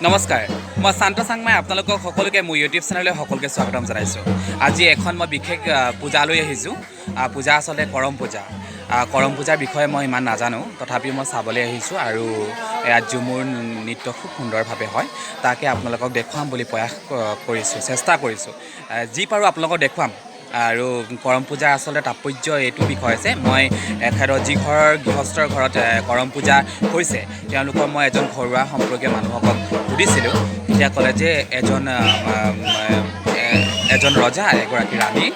নমস্কাৰ, মই শান্ত চাংমাই আপোনালোকক সকলোকে মোৰ ইউটিউব চেনেললৈ সকলোকে স্বাগতম জনাইছোঁ। আজি এখন মই বিশেষ পূজালৈ আহিছোঁ। পূজা আচলতে কৰম পূজা। কৰম পূজাৰ বিষয়ে মই ইমান নাজানো, তথাপিও মই চাবলৈ আহিছোঁ আৰু ইয়াত ঝুমুৰ নৃত্য খুব সুন্দৰভাৱে হয়, তাকে আপোনালোকক দেখুৱাম বুলি প্ৰয়াস কৰিছোঁ, চেষ্টা কৰিছোঁ। যি পাৰোঁ আপোনালোকক দেখুৱাম। আৰু কৰম পূজাৰ আচলতে তাৎপৰ্য এইটো বিষয় আছে, মই যি ঘৰৰ গৃহস্থৰ ঘৰত কৰম পূজা হৈছে তেওঁলোকৰ মই এজন ঘৰুৱা সম্পৰ্কীয় মানুহক সুধিছিলোঁ। তেতিয়া ক'লে যে এজন ৰজা এগৰাকী ৰাণী,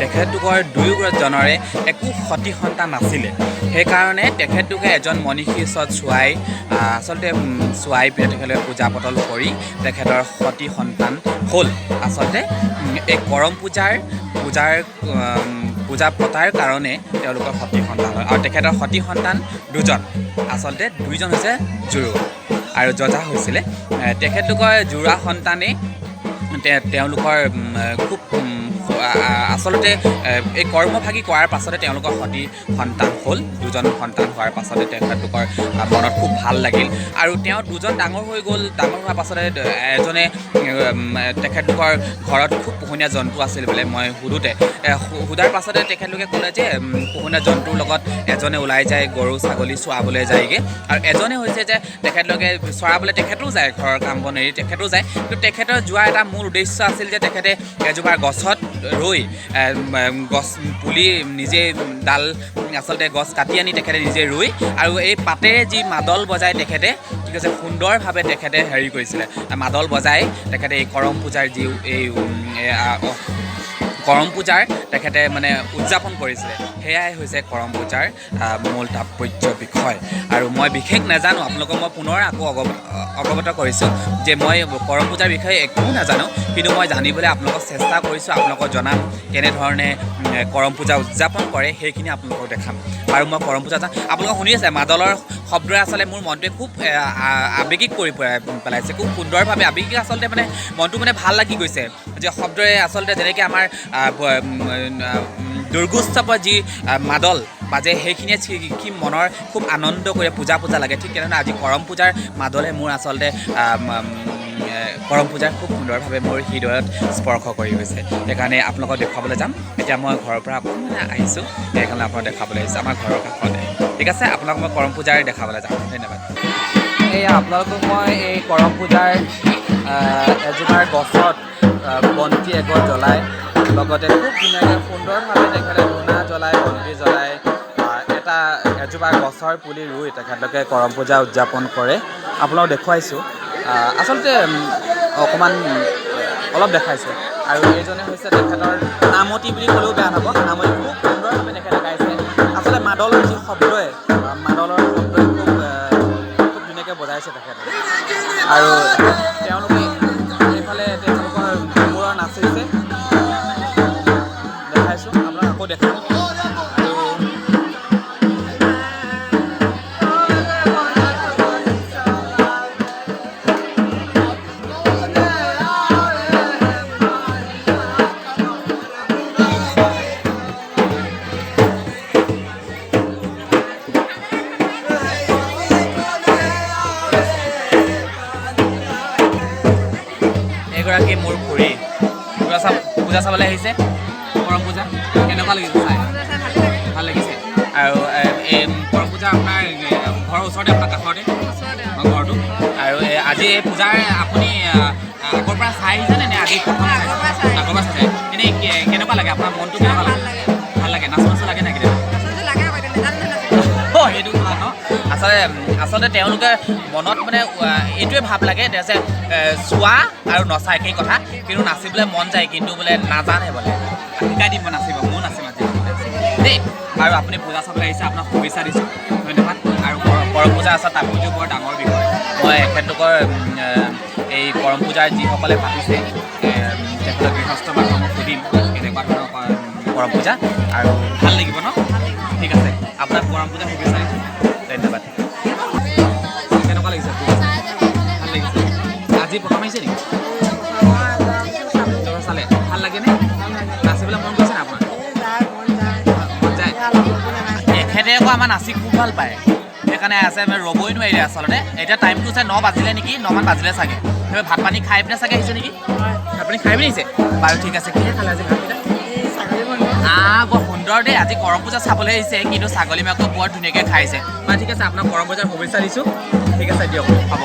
তেখেতলোকৰ দুয়োজনৰে একো সতি সন্তান নাছিলে। সেইকাৰণে তেখেতলোকে এজন মনীষীৰ ওচৰত চোৱাই তেখেতলোকে পূজা পাতল কৰি তেখেতৰ সতি সন্তান হ'ল। আচলতে এই কৰম পূজা পতাৰ কাৰণে তেওঁলোকৰ সতি সন্তান হয়, আৰু তেখেতৰ সতি সন্তান দুজন। আচলতে দুইজন হৈছে জুৰু আৰু যজা হৈছিলে। তেখেতলোকৰ জোৰা সন্তানেই তেওঁলোকৰ খুব আচলতে এই কৰ্মভাগী কৰাৰ পাছতে তেওঁলোকৰ সতি সন্তান হ'ল। দুজন সন্তান হোৱাৰ পাছতে তেখেতলোকৰ মনত খুব ভাল লাগিল আৰু তেওঁ দুজন ডাঙৰ হৈ গ'ল। ডাঙৰ হোৱাৰ পাছতে এজনে তেখেতলোকৰ ঘৰত খুব পোহনীয়া জন্তু আছিল বোলে। মই সোধাৰ পাছতে তেখেতলোকে ক'লে যে পোহনীয়া জন্তুৰ লগত এজনে ওলাই যায় গৰু ছাগলী চৰাবলৈ যায়গৈ, আৰু এজনে হৈছে যে তেখেতলোকে চৰাবলৈ তেখেতো যায়, ঘৰৰ কাম বন এৰি তেখেতো যায়। কিন্তু তেখেতৰ যোৱা এটা মূল উদ্দেশ্য আছিল যে তেখেতে এজোপা গছত ৰৈ গছ পুলি নিজে আচলতে গছ কাটি আনি তেখেতে নিজে ৰুই আৰু এই পাতেৰে যি মাদল বজাই তেখেতে কি কৈছে সুন্দৰভাৱে তেখেতে কৰিছিলে। মাদল বজাই তেখেতে এই কৰম পূজাৰ কৰম পূজাৰ তেখেতে উদযাপন কৰিছিলে। সেয়াই হৈছে কৰম পূজাৰ মূল তাৎপৰ্য বিষয়। আৰু মই বিশেষ নাজানো, আপোনালোকক মই পুনৰ আকৌ অৱগত কৰিছোঁ যে মই কৰম পূজাৰ বিষয়ে একো নাজানো, কিন্তু মই জানিবলৈ আপোনালোকক চেষ্টা কৰিছোঁ। আপোনালোকক জনাম কেনেধৰণে কৰম পূজা উদযাপন কৰে, সেইখিনি আপোনালোকক দেখাম। আৰু মই কৰম পূজা আপোনালোকক শুনি আছে মাদলৰ শব্দই আচলতে মোৰ মনটোৱে খুব আৱেগিক কৰি পেলাইছে, খুব সুন্দৰভাৱে আৱেগিক। আচলতে মনটো ভাল লাগি গৈছে যে শব্দৰে আচলতে যেনেকৈ আমাৰ দুৰ্গোৎসৱৰ যি মাদল বাজে সেইখিনিয়ে কি মনৰ খুব আনন্দ কৰি পূজা লাগে, ঠিক তেনেধৰণে আজি কৰম পূজাৰ মাদলে মোৰ আচলতে কৰম পূজাৰ খুব সুন্দৰভাৱে মোৰ হৃদয়ত স্পৰ্শ কৰি গৈছে। সেইকাৰণে আপোনালোকক দেখুৱাবলৈ যাম। এতিয়া মই ঘৰৰ পৰা অকণমান আহিছোঁ, সেইকাৰণে আপোনাক দেখাবলৈ আহিছোঁ আমাৰ ঘৰৰ কাষতে। ঠিক আছে, আপোনাক মই কৰম পূজাৰ দেখাবলৈ যাম। ধন্যবাদ। এয়া আপোনালোকক মই এই কৰম পূজাৰ এজোপা গছত বন্তি এগছ জ্বলাই, লগতে খুব ধুনীয়াকৈ সুন্দৰভাৱে তেখেতে ধূনা জ্বলাই বন্তি জ্বলাই এজোপা গছৰ পুলি ৰুই তেখেতলোকে কৰম পূজা উদযাপন কৰে। আপোনালোকক দেখুৱাইছোঁ। আচলতে অলপ দেখাইছোঁ। আৰু এইজনে হৈছে তেখেতৰ নামতি বুলি ক'লেও বেয়া নহ'ব। নামতি খুব সুন্দৰভাৱে তেখেতে গাইছে। আচলতে মাদলৰ যি শব্দই খুব ধুনীয়াকৈ বজাইছে তেখেতে। আৰু তেওঁলোকে এইফালে তেওঁলোকৰ ঝুমুৰৰ নাচিছে, দেখাইছোঁ। আপোনাক আকৌ দেখাম। এগৰাকী মোৰ খুৰী পূজা চাবলৈ আহিছে। কৰম পূজা কেনেকুৱা লাগিছে চাই? ভাল লাগিছে। আৰু এই কৰম পূজা আপোনাৰ ঘৰৰ ওচৰতে, আপোনাৰ কাষতে ঘৰটো। আৰু আজি এই পূজাৰ আপুনি আগৰ পৰা চাই আহিছেনে নে আজি প্ৰথম আগৰ পৰা চাইছে? এনেই কেনেকুৱা লাগে আপোনাৰ মনটো? কেনেকুৱা লাগে? ভাল লাগে। নাচো লাগে নাই কেতিয়াবা? সেইটো ভাল ন। আচলতে তেওঁলোকে মনত এইটোৱে ভাৱ লাগে যে চোৱা আৰু নচাই সেই কথা, কিন্তু নাচিবলৈ মন যায়, কিন্তু বোলে নাজানে বোলে। শিকাই দিম মই নাচিব, ময়ো নাচিম আজি দেই। আৰু আপুনি পূজা চাবলৈ আহিছে, আপোনাক শুভেচ্ছা দিছোঁ। ধন্যবাদ। আৰু কৰম পূজা আচলতে তাৎপৰ্য বৰ ডাঙৰ বিষয়। মই এখেতলোকৰ এই কৰম পূজাৰ যিসকলে পাতিছে তেখেতৰ গৃহস্থ মানুহক সুধিম কেনেকুৱা ধৰণৰ কৰম পূজা, আৰু ভাল লাগিব ন? ঠিক আছে, আপোনাক কৰম পূজা শুভেচ্ছা দিছোঁ। ধন্যবাদ। কেনেকুৱা লাগিছে? ভাল লাগিছে। আজি প্ৰথম আহিছে নেকি? চালে ভাল লাগেনে? নাচিবলৈ মন গৈছে নে আপোনাৰ? মন যায়। এখেতে আকৌ আমাৰ নাচি খুব ভাল পায়। সেইকাৰণে আছে আমি ৰ'বই নোৱাৰিলে আচলতে এতিয়া টাইমটো হৈছে 9 বাজিলে নেকি 9 মান বাজিলে চাগে ভাত পানী খাই পিনে চাগে আহিছে নেকি ভাত পানী খাই পিনে আহিছে বাৰু ঠিক আছে কিহে খালে আজি ভাতকেইটা বৰ সুন্দৰ দেই আজি কৰম পূজা চাবলৈ আহিছে কিন্তু ছাগলী মাংস বৰ ধুনীয়াকৈ খাইছে বাৰু ঠিক আছে আপোনাক কৰম পূজাৰ শুভেচ্ছা দিছোঁ ঠিক আছে দিয়ক হ'ব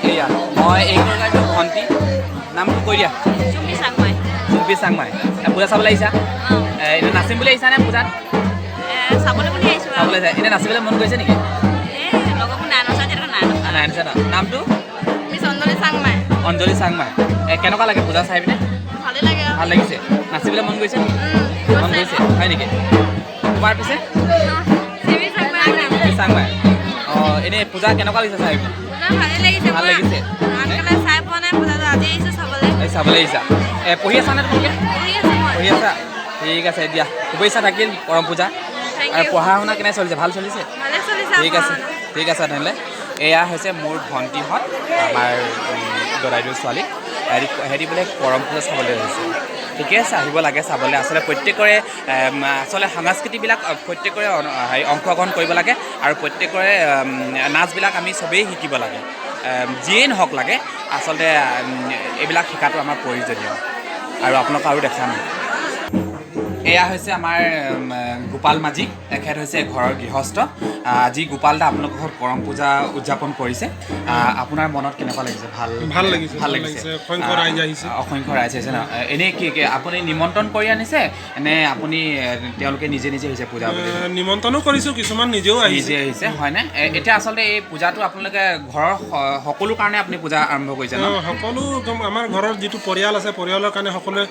এয়া মই এই ভণ্টি নামটো কৈ দিয়া চুম্পি চাংমাই পূজা চাবলৈ আহিছা এতিয়া নাচিম বুলি আহিছা নে পূজাত চাবলৈ বুলি আহিছোঁ চাবলৈ যায় এতিয়া নাচিবলৈ মন গৈছে নেকি নামটো অঞ্জলি চাংমাই কেনেকুৱা লাগে পূজা চাই পিনে ভাল লাগিছে নাচিবলৈ মন গৈছে মন গৈছে হয় নেকি তোমাৰ পিছে চাংমাই অঁ এনেই পূজা কেনেকুৱা লাগিছে চাই ভাল লাগিছে চাবলৈ আহিছা পঢ়ি আছা নে তোমালোকে পঢ়ি আছা ঠিক আছে দিয়া শুভেচ্ছা থাকিল কৰম পূজা আৰু পঢ়া শুনা কেনে চলিছে ভাল চলিছে ঠিক আছে তেনেহ'লে এয়া হৈছে মোৰ ভণ্টিহঁত আমাৰ দদাইদেউৰ ছোৱালী হেৰি বোলে কৰম পূজা চাবলৈ আহিছে ঠিকে আছে আহিব লাগে চাবলৈ আচলতে প্ৰত্যেকৰে আচলতে সাংস্কৃতিকবিলাক প্ৰত্যেকৰে হেৰি অংশগ্ৰহণ কৰিব লাগে আৰু প্ৰত্যেকৰে নাচবিলাক আমি চবেই শিকিব লাগে যিয়েই নহওক লাগে আচলতে এইবিলাক শিকাটো আমাৰ প্ৰয়োজনীয় আৰু আপোনালোক আৰু দেখা নাই এয়া হৈছে আমাৰ গোপাল মাঝি তেখেত হৈছে ঘৰৰ গৃহস্থ আজি গোপাল দা আপোনালোকৰ ঘৰত কৰম পূজা উদযাপন কৰিছে আপোনাৰ মনত কেনেকুৱা লাগিছে ভাল লাগিছে অসংখ্য ৰাইজ আহিছে ন এনেই কি আপুনি নিমন্ত্ৰণ কৰি আনিছে নে আপুনি তেওঁলোকে নিজে আহিছে পূজা নিমন্ত্ৰণো কৰিছোঁ কিছুমান নিজে আহিছে হয়নে এতিয়া আচলতে এই পূজাটো আপোনালোকে ঘৰৰ সকলো কাৰণে আপুনি পূজা আৰম্ভ কৰিছে ন সকলো আমাৰ ঘৰৰ যিটো পৰিয়াল আছে পৰিয়ালৰ কাৰণে সকলোৱে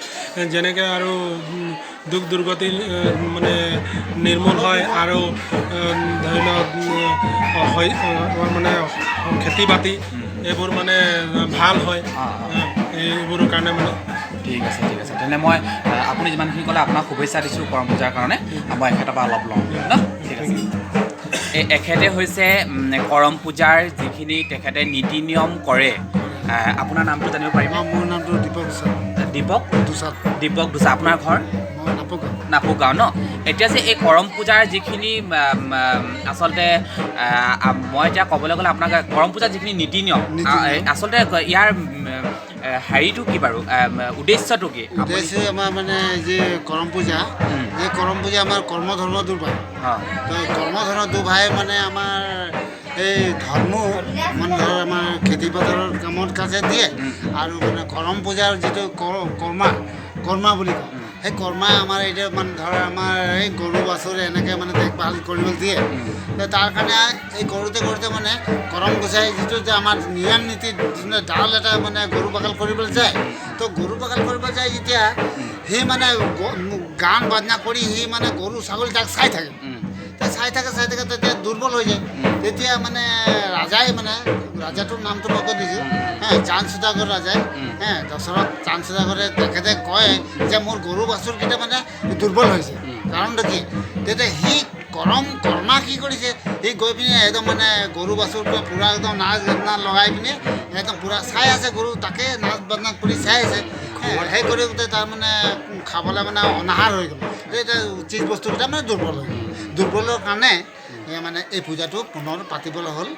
যেনেকৈ আৰু দুখ দুৰ্গতি মানে নিৰ্মূল হয় আৰু ধৰি লওক মানে খেতি বাতি এইবোৰ মানে ভাল হয় এইবোৰৰ কাৰণে মানে ঠিক আছে তেনে মই আপুনি যিমানখিনি ক'লে আপোনাক শুভেচ্ছা দিছোঁ কৰম পূজাৰ কাৰণে মই এখেতৰ পৰা অলপ ল'ম ন ঠিক আছে এখেতে হৈছে কৰম পূজাৰ যিখিনি তেখেতে নীতি নিয়ম কৰে আপোনাৰ নামটো জানিব পাৰিব মোৰ নামটো দীপক দুছা আপোনাৰ ঘৰ নাপুগাঁও ন এতিয়া যে এই কৰম পূজাৰ যিখিনি আচলতে মই এতিয়া ক'বলৈ গ'লে আপোনাক কৰম পূজাৰ যিখিনি নীতি নিয়ম আচলতে ইয়াৰ হেৰিটো কি বাৰু উদ্দেশ্যটো কি আমাৰ মানে যে কৰম পূজা আমাৰ কৰ্মধৰ্ম দুৰ্ভাই কৰ্মধৰ্ম দুৰ্ভাই মানে আমাৰ এই ধৰ্ম মানে ধৰ আমাৰ খেতি পথাৰৰ কামত কাজে দিয়ে আৰু মানে কৰম পূজাৰ যিটো কৰ্মা বুলি কয় সেই কৰ্মাই আমাৰ এতিয়া মানে ধৰ আমাৰ এই গৰু বাছৰে এনেকৈ মানে দেখভাল কৰিবলৈ দিয়ে তাৰ কাৰণে এই কৰোঁতে মানে কৰম গোসাঁই যিটো যে আমাৰ নিয়ম নীতি ডাল এটা মানে গৰু বাগাল কৰিবলৈ যায় তো গৰু বাগাল কৰিব যায় যেতিয়া সি মানে গান বাজনা কৰি সি মানে গৰু ছাগলী তাক চাই থাকে তেতিয়া দুৰ্বল হৈ যায় তেতিয়া মানে ৰাজাই মানে ৰাজাটোৰ নামটো মই কৈ দিছোঁ চান্দ সদাগৰ ৰাজাই দশৰথ চান্দ সদাগৰে তেখেতে কয় যে মোৰ গৰু বাছুৰকেইটা মানে দুৰ্বল হৈছে কাৰণটো কি তেতিয়া সি কৰ্মা কি কৰিছে সি গৈ পিনে একদম মানে গৰু বাছুৰটো পূৰা একদম নাচ বাজনা লগাই পিনে একদম পূৰা চাই আছে গৰু তাকে নাচ বাজনা কৰি চাই আছে সেই কৰি গোটেই তাৰ মানে খাবলৈ মানে অনাহাৰ হৈ গ'ল এতিয়া চিজ বস্তুকেইটা মানে দুৰ্বলৰ কাৰণে মানে এই পূজাটো পুনৰ পাতিবলৈ হ'ল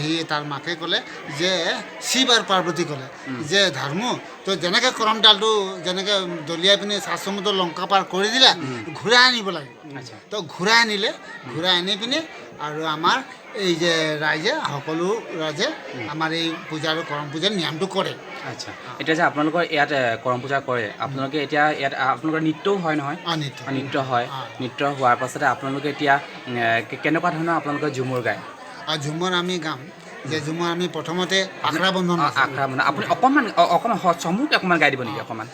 সি তাৰ মাকে ক'লে যে শিৱ আৰু পাৰ্বতী ক'লে যে ধৰ্ম তো যেনেকৈ কৰম ডালটো যেনেকৈ দলিয়াই পিনে চাচমুদ্ৰ লংকা পাৰ কৰি দিলে ঘূৰাই আনিব লাগে তো ঘূৰাই আনি পিনে আৰু আমাৰ এই যে ৰাইজে সকলো ৰাইজে আমাৰ এই পূজাৰ কৰম পূজাৰ নিয়মটো কৰে আচ্ছা এতিয়া যে আপোনালোকৰ ইয়াত কৰম পূজা কৰে আপোনালোকে এতিয়া ইয়াত আপোনালোকৰ নৃত্যও হয় নহয় নৃত্য হয় নৃত্য হোৱাৰ পাছতে আপোনালোকে এতিয়া কেনেকুৱা ধৰণৰ আপোনালোকে ঝুমুৰ গায় ঝুমুৰ আমি গাম যে ঝুমুৰ আমি প্ৰথমতে আখৰা বন্ধন আপুনি অকণমান চমুকৈ অকণমান গাই দিব নেকি অকণমান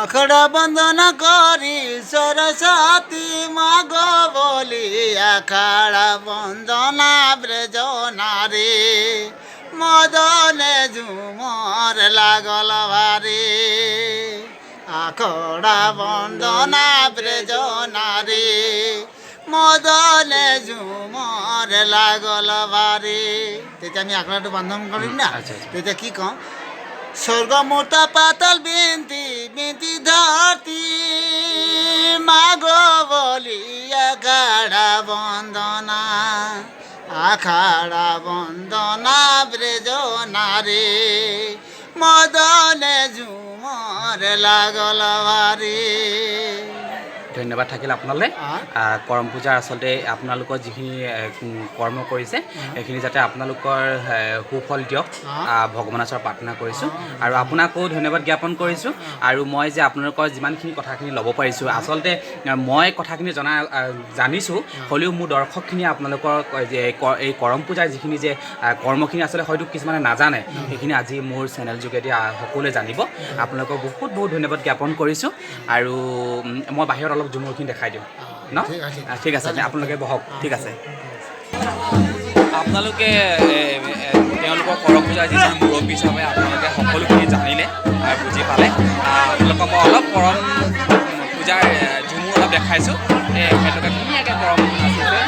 আখৰা বন্ধন কৰি সৰস্বতী মাগ বলি আখৰা বন্দনা ব্ৰজ নাৰী মদনে ঝুমৰ লাগল ভাৰি আখড়া বন্দনা ব্ৰজ নাৰী মদনে ঝুমৰ লাগল ভাৰি তেতিয়া আমি আখড়াটো বন্ধন কৰিম না তেতিয়া কি কওঁ স্বর্গমূর্ত পাতল বিনতি বিনতি ধরতি মাগো বলি আখাড়া বন্দনা ব্রেজ নারে মদনে ঝুমর লাগল ভারি। ধন্যবাদ থাকিল আপোনালৈ কৰম পূজাৰ আচলতে আপোনালোকৰ যিখিনি কৰ্ম কৰিছে সেইখিনি যাতে আপোনালোকৰ সুফল দিয়ক ভগৱানৰ ওচৰত প্ৰাৰ্থনা কৰিছোঁ আৰু আপোনাকো ধন্যবাদ জ্ঞাপন কৰিছোঁ। আৰু মই যে আপোনালোকৰ যিমানখিনি কথাখিনি ল'ব পাৰিছোঁ আচলতে মই কথাখিনি জানিছোঁ হ'লেও মোৰ দৰ্শকখিনিয়ে আপোনালোকৰ এই কৰম পূজাৰ যিখিনি যে কৰ্মখিনি আচলতে হয়তো কিছুমানে নাজানে সেইখিনি আজি মোৰ চেনেল যোগেদি সকলোৱে জানিব। আপোনালোকক বহুত বহুত ধন্যবাদ জ্ঞাপন কৰিছোঁ আৰু মই বাহিৰত অলপ জুমুৰখিনি দেখাই দিওঁ ন ঠিক আছে আপোনালোকে বহক ঠিক আছে। আপোনালোকে তেওঁলোকৰ কৰম পূজাৰ যিজন মুৰব্বী হিচাপে আপোনালোকে সকলোখিনি জানিলে আৰু বুজি পালে। আপোনালোকক মই অলপ কৰম পূজাৰ ঝুমুৰ অলপ দেখাইছোঁ। তেওঁলোকে ধুনীয়াকৈ কৰম নাচিছে।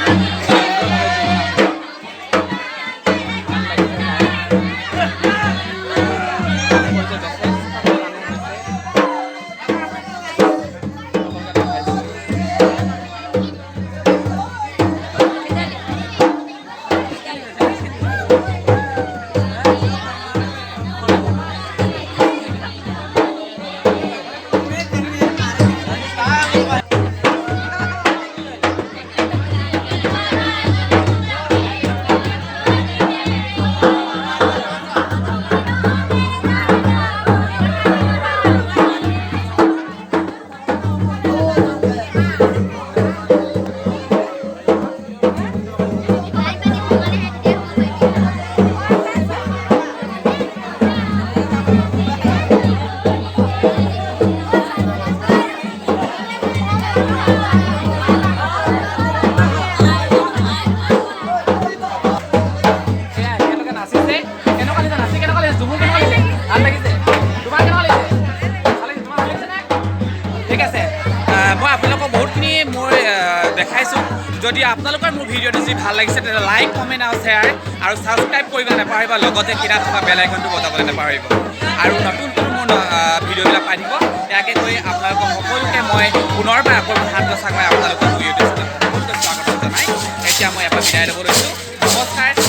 ঠিক আছে মই আপোনালোকক বহুতখিনি মই দেখাইছোঁ। যদি আপোনালোকৰ মোৰ ভিডিঅ'টো যদি ভাল লাগিছে তেতিয়াহ'লে লাইক কমেণ্ট আৰু শ্বেয়াৰ আৰু ছাবস্ক্ৰাইব কৰিব নাপাহৰিব। লগতে কিনাৰত থকা বেল আইকনটো বজাবলৈ নাপাহৰিব আৰু নতুন মোৰ ভিডিঅ'বিলাক পাই থাকিব। ইয়াকে কৈ আপোনালোকক সকলোকে মই পুনৰবাৰ আকৌ হাত বচাকৈ আপোনালোকৰ ভিডিঅ'টো বহুত স্বাগতম জনাই এতিয়া মই এবাৰ বিদায় ল'ব লৈছোঁ। নমস্কাৰ।